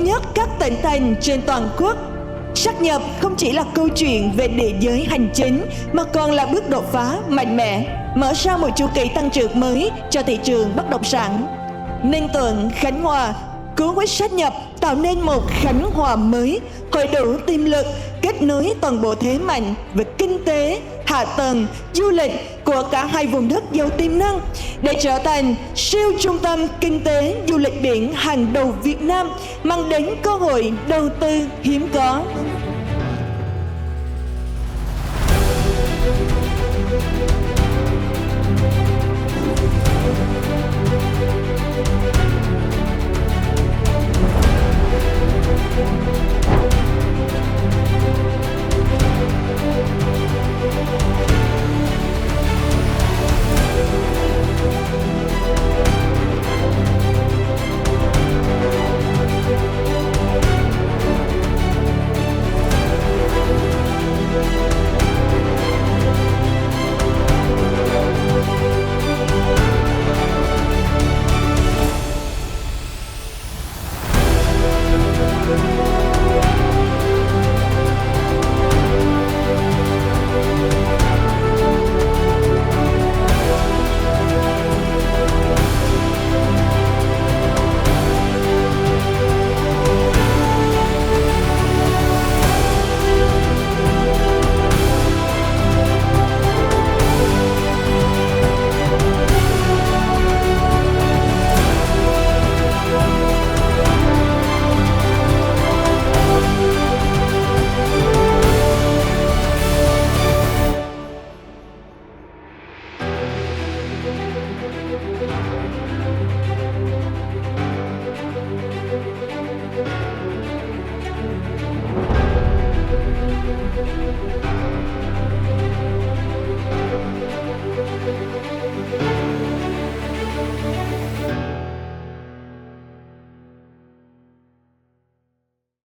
nhất các tỉnh thành trên toàn quốc. Sáp nhập không chỉ là câu chuyện về địa giới hành chính mà còn là bước đột phá mạnh mẽ, mở ra một chu kỳ tăng trưởng mới cho thị trường bất động sản. Ninh Thuận, Khánh Hòa cố quyết sáp nhập tạo nên một Khánh Hòa mới, hội đủ tiềm lực, kết nối toàn bộ thế mạnh về kinh tế, hạ tầng, du lịch của cả hai vùng đất giàu tiềm năng để trở thành siêu trung tâm kinh tế du lịch biển hàng đầu Việt Nam, mang đến cơ hội đầu tư hiếm có.